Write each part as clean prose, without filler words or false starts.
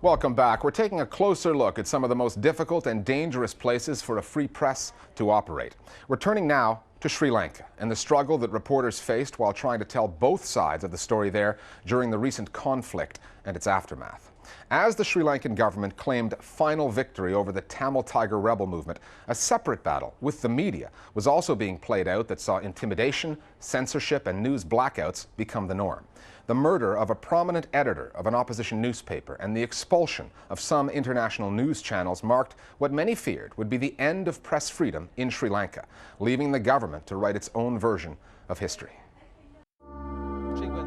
Welcome back. We're taking a closer look at some of the most difficult and dangerous places for a free press to operate. We're turning now to Sri Lanka and the struggle that reporters faced while trying to tell both sides of the story there during the recent conflict and its aftermath. As the Sri Lankan government claimed final victory over the Tamil Tiger rebel movement, a separate battle with the media was also being played out that saw intimidation, censorship, and news blackouts become the norm. The murder of a prominent editor of an opposition newspaper and the expulsion of some international news channels marked what many feared would be the end of press freedom in Sri Lanka, leaving the government to write its own version of history.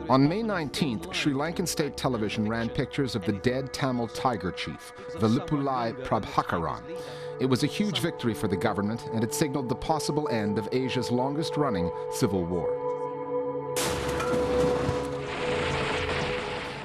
On May 19th, Sri Lankan state television ran pictures of the dead Tamil Tiger chief, Vellupillai Prabhakaran. It was a huge victory for the government, and it signaled the possible end of Asia's longest-running civil war.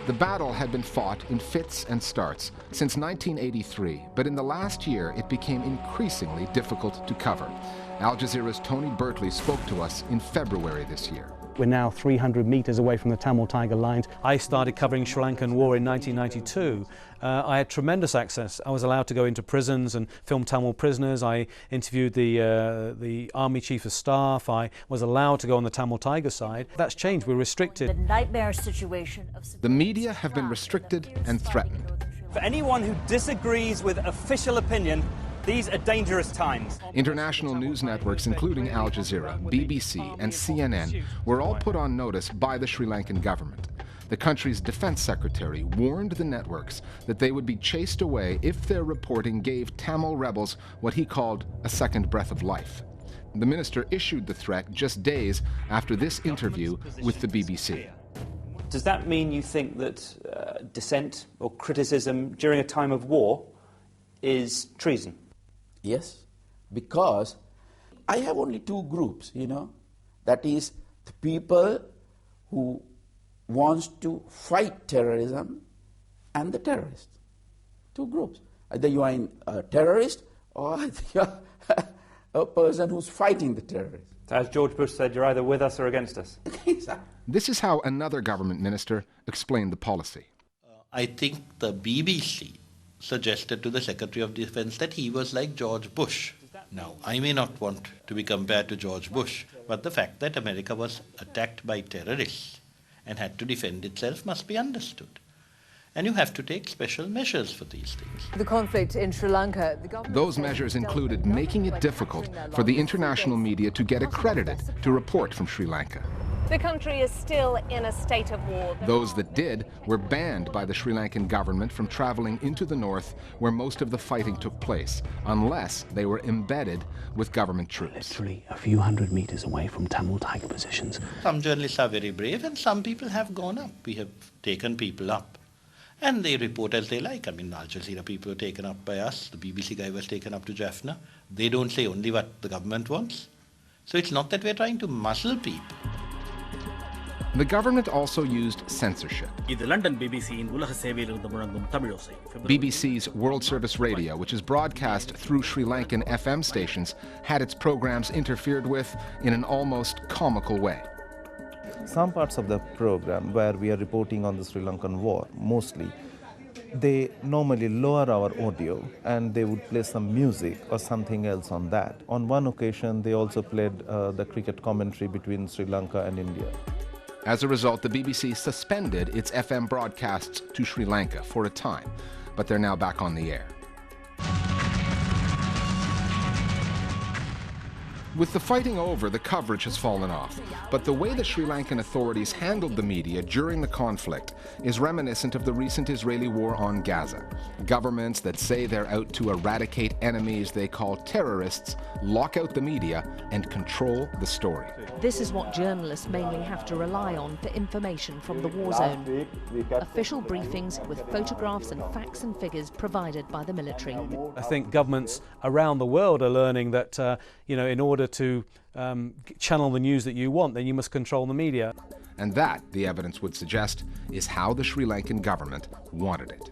The battle had been fought in fits and starts since 1983, but in the last year it became increasingly difficult to cover. Al Jazeera's Tony Bertley spoke to us in February this year. We're now 300 meters away from the Tamil Tiger lines. I started covering Sri Lankan war in 1992. I had tremendous access. I was allowed to go into prisons and film Tamil prisoners. I interviewed the Army Chief of Staff. I was allowed to go on the Tamil Tiger side. That's changed. We're restricted. The nightmare situation of the media have been restricted and threatened. For anyone who disagrees with official opinion, these are dangerous times. International news networks, including Al Jazeera, BBC, and CNN, were all put on notice by the Sri Lankan government. The country's defense secretary warned the networks that they would be chased away if their reporting gave Tamil rebels what he called a second breath of life. The minister issued the threat just days after this interview with the BBC. Does that mean you think that dissent or criticism during a time of war is treason? Yes, because I have only two groups, that is the people who wants to fight terrorism and the terrorists. Two groups. Either you are a terrorist or you are a person who's fighting the terrorists. As George Bush said, you're either with us or against us. This is how another government minister explained the policy. I think the BBC suggested to the Secretary of Defense that he was like George Bush. Now, I may not want to be compared to George Bush, but the fact that America was attacked by terrorists and had to defend itself must be understood. And you have to take special measures for these things. the conflict in Sri Lanka. Those measures included making it difficult for the international media to get accredited to report from Sri Lanka. The country is still in a state of war. Those that did were banned by the Sri Lankan government from traveling into the north where most of the fighting took place, unless they were embedded with government troops. Literally a few hundred meters away from Tamil Tiger positions. Some journalists are very brave and some people have gone up. We have taken people up and they report as they like. I mean, Al Jazeera people were taken up by us. The BBC guy was taken up to Jaffna. They don't say only what the government wants. So it's not that we're trying to muscle people. The government also used censorship. BBC's World Service Radio, which is broadcast through Sri Lankan FM stations, had its programs interfered with in an almost comical way. Some parts of the program where we are reporting on the Sri Lankan war, mostly, they normally lower our audio and they would play some music or something else on that. On one occasion, they also played the cricket commentary between Sri Lanka and India. As a result, the BBC suspended its FM broadcasts to Sri Lanka for a time, but they're now back on the air. With the fighting over, the coverage has fallen off. But the way the Sri Lankan authorities handled the media during the conflict is reminiscent of the recent Israeli war on Gaza. Governments that say they're out to eradicate enemies they call terrorists lock out the media and control the story. This is what journalists mainly have to rely on for information from the war zone. Official briefings with photographs and facts and figures provided by the military. I think governments around the world are learning that, in order to channel the news that you want, then you must control the media. And that, the evidence would suggest, is how the Sri Lankan government wanted it.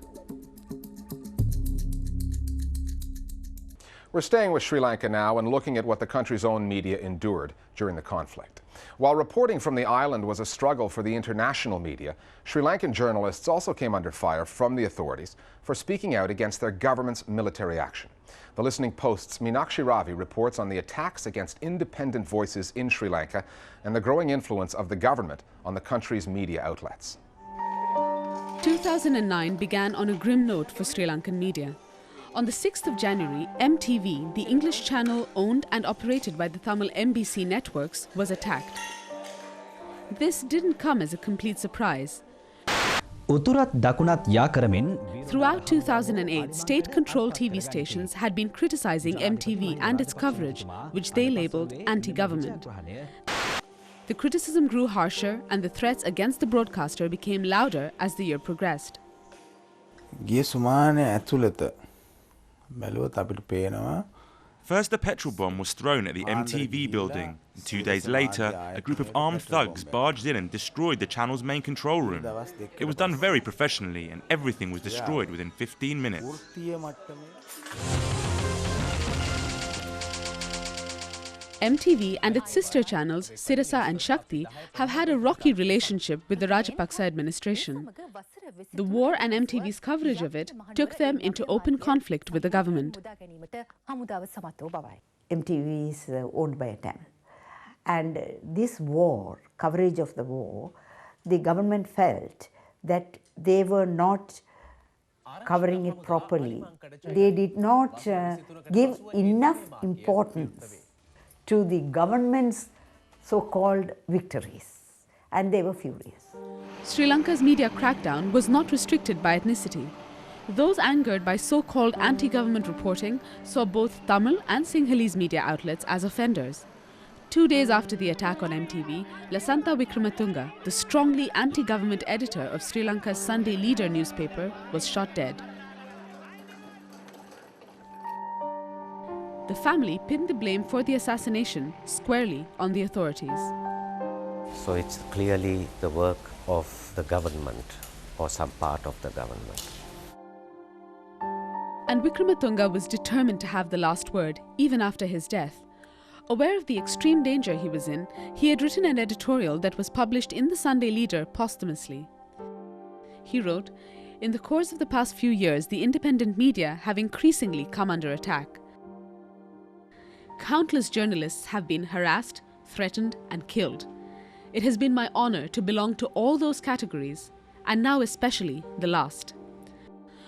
We're staying with Sri Lanka now and looking at what the country's own media endured during the conflict. While reporting from the island was a struggle for the international media, Sri Lankan journalists also came under fire from the authorities for speaking out against their government's military action. The Listening Post's Meenakshi Ravi reports on the attacks against independent voices in Sri Lanka and the growing influence of the government on the country's media outlets. 2009 began on a grim note for Sri Lankan media. On the 6th of January, MTV, the English channel owned and operated by the Tamil MBC networks, was attacked. This didn't come as a complete surprise. Throughout 2008, state-controlled TV stations had been criticizing MTV and its coverage, which they labeled anti-government. The criticism grew harsher and the threats against the broadcaster became louder as the year progressed. First, a petrol bomb was thrown at the MTV building. 2 days later, a group of armed thugs barged in and destroyed the channel's main control room. It was done very professionally and everything was destroyed within 15 minutes. MTV and its sister channels, Sirasa and Shakti, have had a rocky relationship with the Rajapaksa administration. The war and MTV's coverage of it took them into open conflict with the government. MTV is owned by a TAM. And this war, coverage of the war, the government felt that they were not covering it properly. They did not give enough importance to the government's so-called victories, and they were furious. Sri Lanka's media crackdown was not restricted by ethnicity. Those angered by so-called anti-government reporting saw both Tamil and Sinhalese media outlets as offenders. 2 days after the attack on MTV, Lasantha Wickrematunge, the strongly anti-government editor of Sri Lanka's Sunday Leader newspaper, was shot dead. The family pinned the blame for the assassination squarely on the authorities. So it's clearly the work of the government or some part of the government. And Wickrematunge was determined to have the last word, even after his death. Aware of the extreme danger he was in, he had written an editorial that was published in the Sunday Leader posthumously. He wrote, "In the course of the past few years, the independent media have increasingly come under attack. Countless journalists have been harassed, threatened, and killed. It has been my honor to belong to all those categories, and now especially the last.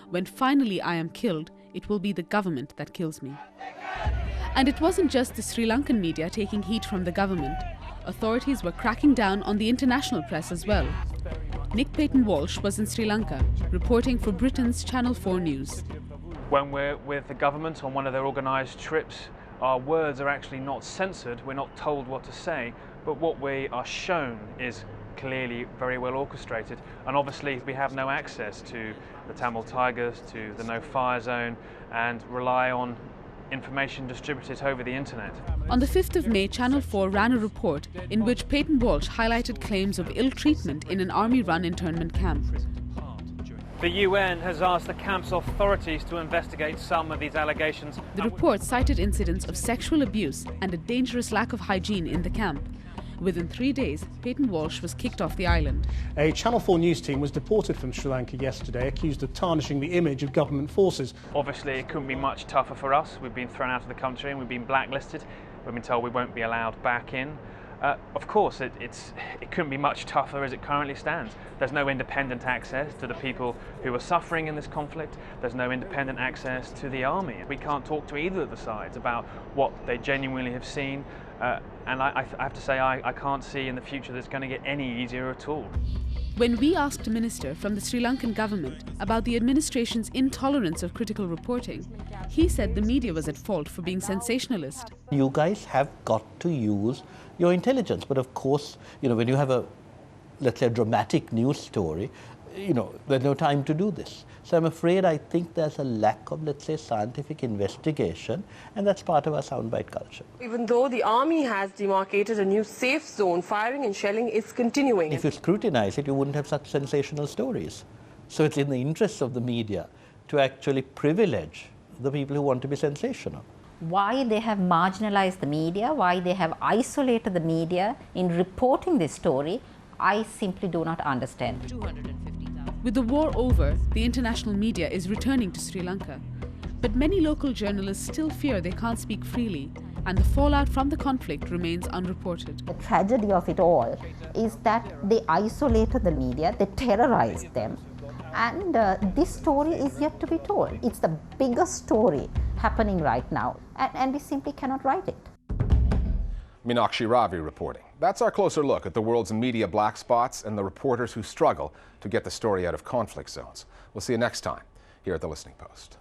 When finally I am killed, it will be the government that kills me." And it wasn't just the Sri Lankan media taking heat from the government. Authorities were cracking down on the international press as well. Nick Payton-Walsh was in Sri Lanka, reporting for Britain's Channel 4 News. When we're with the government on one of their organised trips, our words are actually not censored, we're not told what to say, but what we are shown is clearly very well orchestrated. And obviously we have no access to the Tamil Tigers, to the no-fire zone, and rely on information distributed over the internet. On the 5th of May, Channel 4 ran a report in which Payton-Walsh highlighted claims of ill treatment in an army-run internment camp. The UN has asked the camp's authorities to investigate some of these allegations. The report cited incidents of sexual abuse and a dangerous lack of hygiene in the camp. Within 3 days, Payton-Walsh was kicked off the island. A Channel 4 news team was deported from Sri Lanka yesterday, accused of tarnishing the image of government forces. Obviously, it couldn't be much tougher for us. We've been thrown out of the country and we've been blacklisted. We've been told we won't be allowed back in. Of course, it couldn't be much tougher as it currently stands. There's no independent access to the people who are suffering in this conflict. There's no independent access to the army. We can't talk to either of the sides about what they genuinely have seen. And I have to say, I can't see in the future that it's going to get any easier at all. When we asked a minister from the Sri Lankan government about the administration's intolerance of critical reporting, he said the media was at fault for being sensationalist. You guys have got to use your intelligence, but of course, when you have a, let's say, a dramatic news story, there's no time to do this. So I'm afraid I think there's a lack of, let's say, scientific investigation, and that's part of our soundbite culture. Even though the army has demarcated a new safe zone, firing and shelling is continuing. If you scrutinize it, you wouldn't have such sensational stories. So it's in the interests of the media to actually privilege the people who want to be sensational. Why they have marginalized the media, why they have isolated the media in reporting this story, I simply do not understand. With the war over, the international media is returning to Sri Lanka. But many local journalists still fear they can't speak freely, and the fallout from the conflict remains unreported. The tragedy of it all is that they isolated the media, they terrorized them, and this story is yet to be told. It's the biggest story happening right now, and we simply cannot write it. Meenakshi Ravi reporting. That's our closer look at the world's media black spots and the reporters who struggle to get the story out of conflict zones. We'll see you next time here at The Listening Post.